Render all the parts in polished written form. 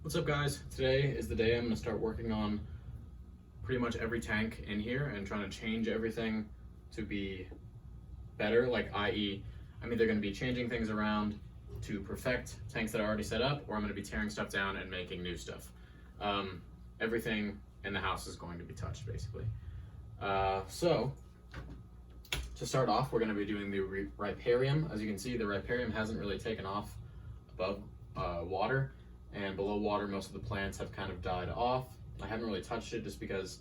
What's up, guys? Today is the day I'm gonna start working on pretty much every tank in here and trying to change everything to be better, like i.e. I'm either gonna be changing things around to perfect tanks that are already set up, or I'm gonna be tearing stuff down and making new stuff. Everything in the house is going to be touched, basically. So to start off, we're gonna be doing the Riparium. As you can see, the Riparium hasn't really taken off above water. And below water, most of the plants have kind of died off. I haven't really touched it just because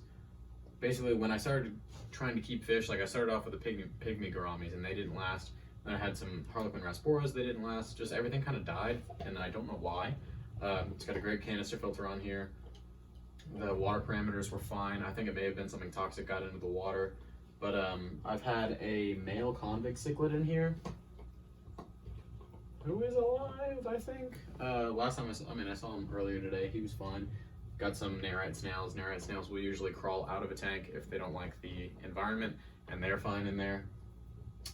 basically when I started trying to keep fish, like I started off with the pygmy gouramis and they didn't last. Then I had some Harlequin rasporas, they didn't last. Just everything kind of died and I don't know why. It's got a great canister filter on here. The water parameters were fine. I think it may have been something toxic got into the water. But I've had a male convict cichlid in here who is alive, I think. Last time I saw him earlier today. He was fine. Got some narite snails. Narite snails will usually crawl out of a tank if they don't like the environment, and they're fine in there.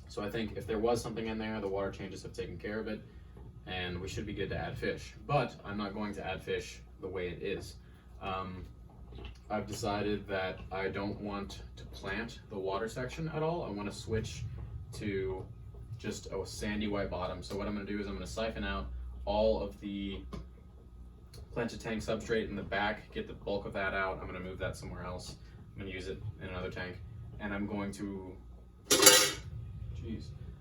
So I think if there was something in there, the water changes have taken care of it, and we should be good to add fish. But I'm not going to add fish the way it is. I've decided that I don't want to plant the water section at all. I want to switch to just a sandy white bottom. So what I'm going to do is I'm going to siphon out all of the planted tank substrate in the back, get the bulk of that out. I'm going to move that somewhere else. I'm going to use it in another tank, and I'm going to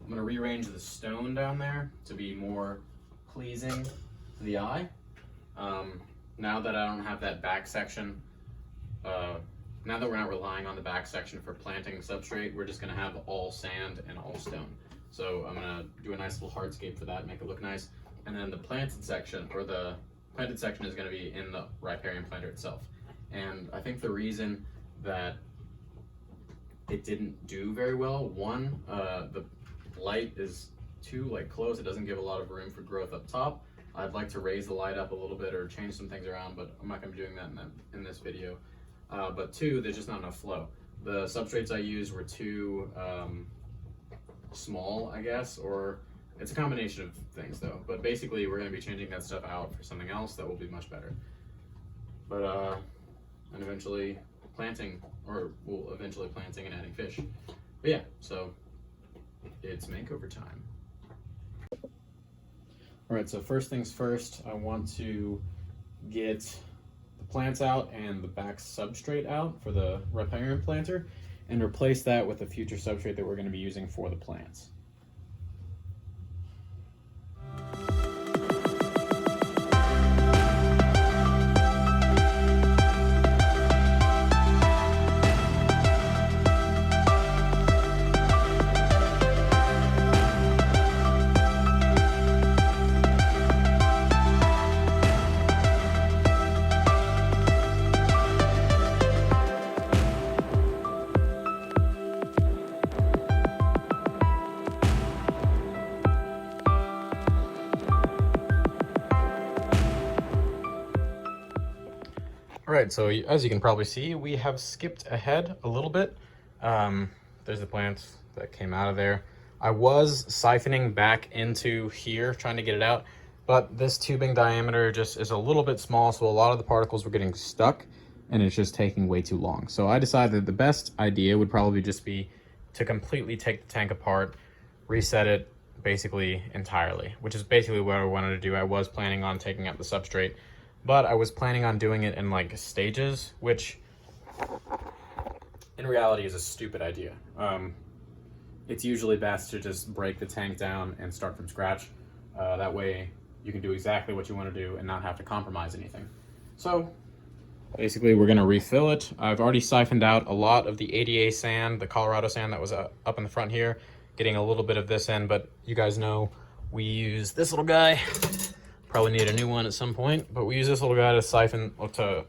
rearrange the stone down there to be more pleasing to the eye. Now that I don't have that back section, now that we're not relying on the back section for planting substrate, we're just going to have all sand and all stone. So I'm gonna do a nice little hardscape for that, make it look nice. And then the planted section, or the planted section, is gonna be in the riparian planter itself. And I think the reason that it didn't do very well, one, the light is too close. It doesn't give a lot of room for growth up top. I'd like to raise the light up a little bit or change some things around, but I'm not gonna be doing that in this video. But two, there's just not enough flow. The substrates I used were too small, I guess, or it's a combination of things though. But basically we're going to be changing that stuff out for something else that will be much better. But and eventually planting, or we'll eventually planting and adding fish. But yeah, so it's makeover time. Alright, so first things first, I want to get the plants out and the back substrate out for the riparian planter, and replace that with a future substrate that we're going to be using for the plants. Alright, so as you can probably see, we have skipped ahead a little bit. There's the plants that came out of there. I was siphoning back into here, trying to get it out, but this tubing diameter just is a little bit small, so a lot of the particles were getting stuck, and it's just taking way too long. So I decided the best idea would probably just be to completely take the tank apart, reset it basically entirely, which is basically what I wanted to do. I was planning on taking out the substrate, but I was planning on doing it in stages, which in reality is a stupid idea. It's usually best to just break the tank down and start from scratch. That way you can do exactly what you want to do and not have to compromise anything. So basically we're gonna refill it. I've already siphoned out a lot of the ADA sand, the Colorado sand that was up in the front here, getting a little bit of this in, but you guys know we use this little guy. Probably need a new one at some point, but we use this little guy to siphon, to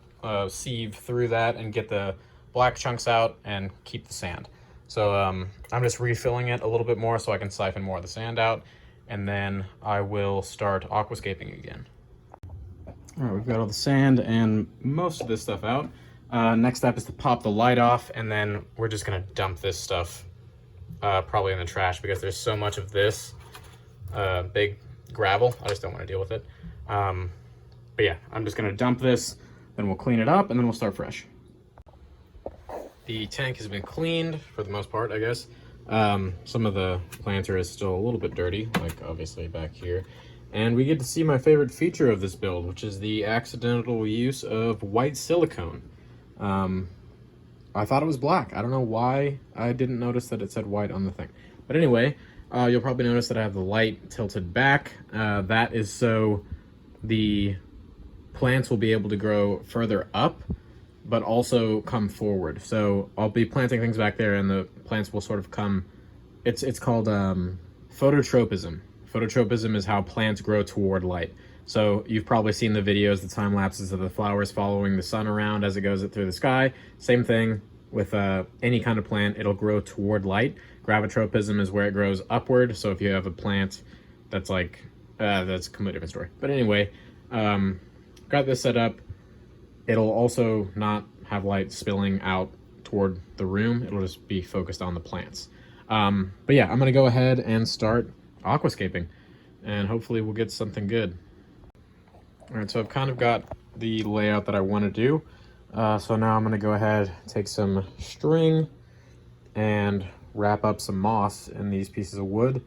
sieve through that and get the black chunks out and keep the sand. So I'm just refilling it a little bit more so I can siphon more of the sand out, and then I will start aquascaping again. All right, we've got all the sand and most of this stuff out. Next step is to pop the light off, and then we're just gonna dump this stuff probably in the trash because there's so much of this big gravel. I just don't want to deal with it. But yeah, I'm just gonna dump this, then we'll clean it up, and then we'll start fresh. The tank has been cleaned for the most part, I guess. Some of the planter is still a little bit dirty, like obviously back here. And we get to see my favorite feature of this build, which is the accidental use of white silicone. I thought it was black. I don't know why I didn't notice that it said white on the thing. But anyway, you'll probably notice that I have the light tilted back. That is so the plants will be able to grow further up, but also come forward. So I'll be planting things back there and the plants will sort of come, it's called phototropism. Phototropism is how plants grow toward light. So you've probably seen the videos, the time lapses of the flowers following the sun around as it goes through the sky. Same thing with any kind of plant, it'll grow toward light. Gravitropism is where it grows upward. So if you have a plant that's like, that's a completely different story. But anyway, got this set up. It'll also not have light spilling out toward the room. It'll just be focused on the plants. But yeah, I'm gonna go ahead and start aquascaping and hopefully we'll get something good. All right, so I've kind of got the layout that I want to do. So now I'm gonna go ahead, take some string and wrap up some moss in these pieces of wood.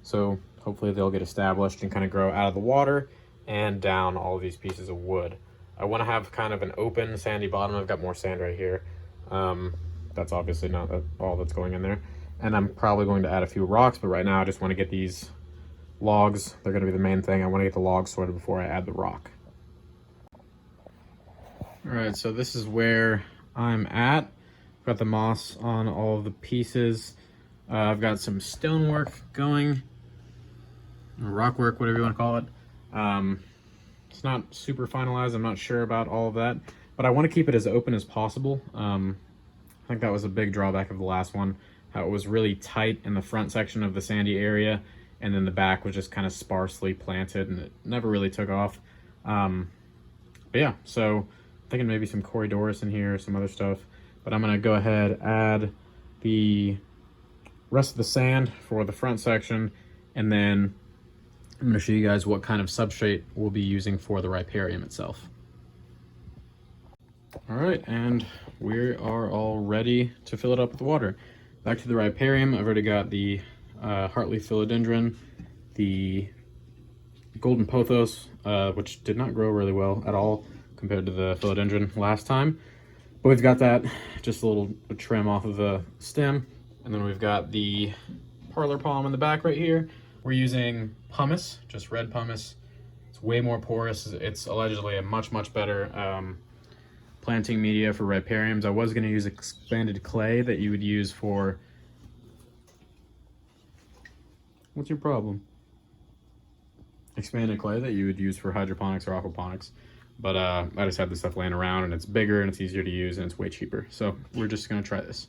So hopefully they'll get established and kind of grow out of the water and down all of these pieces of wood. I want to have kind of an open sandy bottom. I've got more sand right here. That's obviously not all that's going in there. And I'm probably going to add a few rocks, but right now I just want to get these logs. They're going to be the main thing. I want to get the logs sorted before I add the rock. All right, so this is where I'm at. I've got the moss on all of the pieces. I've got some stonework going, rock work, whatever you want to call it. It's not super finalized. I'm not sure about all of that, but I want to keep it as open as possible. I think that was a big drawback of the last one, how it was really tight in the front section of the sandy area, and then the back was just kind of sparsely planted, and it never really took off. But yeah, so I'm thinking maybe some corridors in here, some other stuff, but I'm gonna go ahead, add the rest of the sand for the front section, and then I'm gonna show you guys what kind of substrate we'll be using for the riparium itself. All right, and we are all ready to fill it up with water. Back to the riparium, I've already got the heartleaf philodendron, the golden pothos, which did not grow really well at all compared to the philodendron last time. But we've got that, just a little trim off of the stem. And then we've got the parlor palm in the back right here. We're using pumice, just red pumice. It's way more porous. It's allegedly a much, much better planting media for ripariums. I was gonna use expanded clay that you would use for... What's your problem? Expanded clay that you would use for hydroponics or aquaponics. But I just had this stuff laying around and it's bigger and it's easier to use and it's way cheaper. So we're just gonna try this.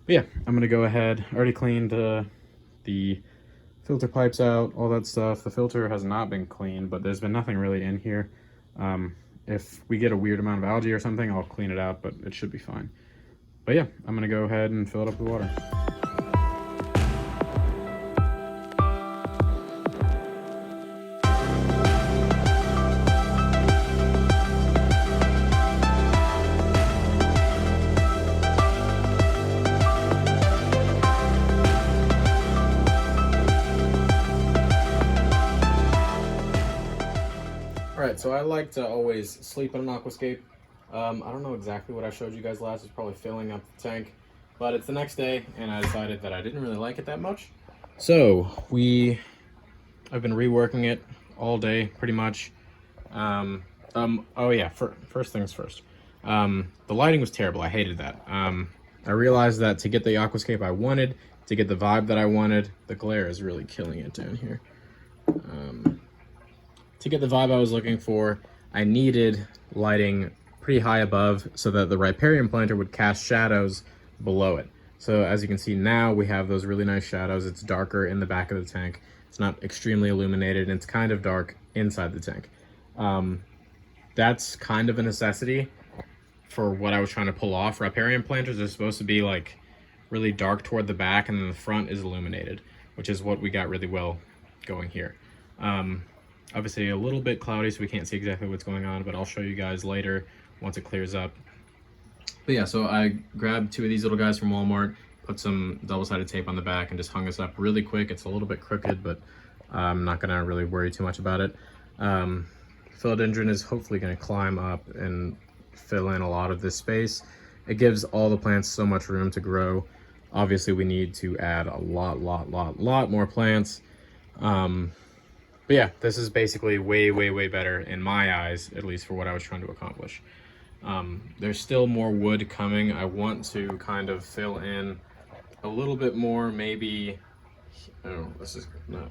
But yeah, I'm gonna go ahead. I already cleaned the filter pipes out, all that stuff. The filter has not been cleaned, but there's been nothing really in here. If we get a weird amount of algae or something, I'll clean it out, but it should be fine. But yeah, I'm gonna go ahead and fill it up with water. Alright, so I like to always sleep in an aquascape. I don't know exactly what I showed you guys last. It's probably filling up the tank. But it's the next day, and I decided that I didn't really like it that much. So, I've been reworking it all day, pretty much. Oh yeah, first things first. The lighting was terrible. I hated that. I realized that to get the aquascape I wanted, to get the vibe that I wanted, the glare is really killing it down here. To get the vibe I was looking for, I needed lighting pretty high above so that the riparium planter would cast shadows below it. So as you can see now, we have those really nice shadows. It's darker in the back of the tank. It's not extremely illuminated, and it's kind of dark inside the tank. That's kind of a necessity for what I was trying to pull off. Riparium planters are supposed to be like really dark toward the back, and then the front is illuminated, which is what we got really well going here. Obviously a little bit cloudy, so we can't see exactly what's going on, but I'll show you guys later once it clears up. But yeah, so I grabbed 2 of these little guys from Walmart, put some double-sided tape on the back, and just hung this up really quick. It's a little bit crooked, but I'm not gonna really worry too much about it. Philodendron is hopefully gonna climb up and fill in a lot of this space. It gives all the plants so much room to grow. Obviously we need to add a lot more plants. But yeah, this is basically way better in my eyes, at least for what I was trying to accomplish. There's still more wood coming. I want to kind of fill in a little bit more, maybe, oh, this is no,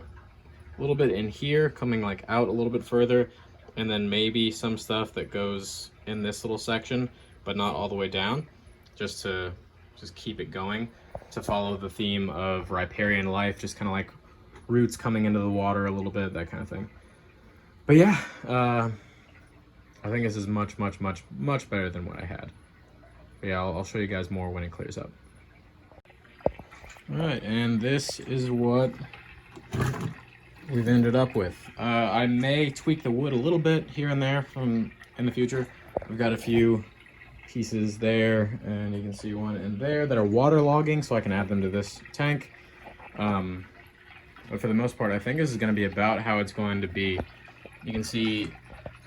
a little bit in here, coming like out a little bit further, and then maybe some stuff that goes in this little section, but not all the way down, just to keep it going, to follow the theme of riparian life, just kind of like roots coming into the water a little bit, that kind of thing. But yeah, I think this is much better than what I had. But yeah, I'll show you guys more when it clears up. All right, and this is what we've ended up with. I may tweak the wood a little bit here and there from in the future. We've got a few pieces there, and you can see one in there that are waterlogging, so I can add them to this tank. But for the most part, I think this is going to be about how it's going to be. You can see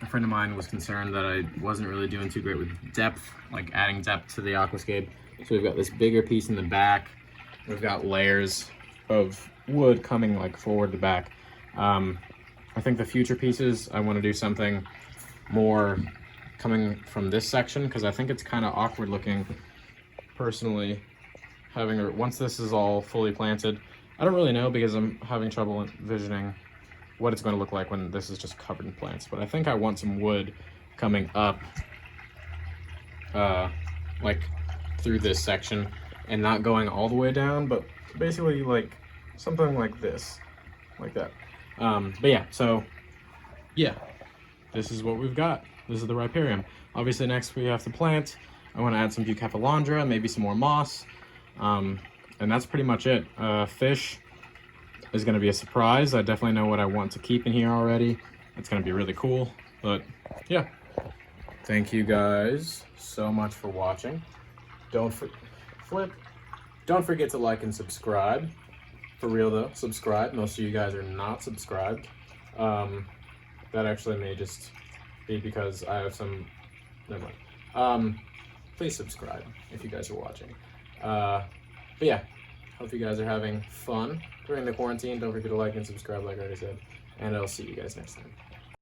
a friend of mine was concerned that I wasn't really doing too great with depth, like adding depth to the Aquascape. So we've got this bigger piece in the back. We've got layers of wood coming like forward to back. I think the future pieces, I want to do something more coming from this section, because I think it's kind of awkward looking personally, having, once this is all fully planted. I don't really know, because I'm having trouble envisioning what it's going to look like when this is just covered in plants. But I think I want some wood coming up like through this section and not going all the way down, but basically like something like this, like that. But yeah, so yeah, this is what we've got. This is the riparium. Obviously next we have to plant. I want to add some Bucephalandra, maybe some more moss, and that's pretty much it. Fish is going to be a surprise. I definitely know what I want to keep in here already. It's going to be really cool. But yeah, thank you guys so much for watching. Don't forget to like and subscribe. For real though, subscribe. Most of you guys are not subscribed. That actually may just be because I have some, never mind. Please subscribe if you guys are watching. But yeah, hope you guys are having fun during the quarantine. Don't forget to like and subscribe like I already said, and I'll see you guys next time.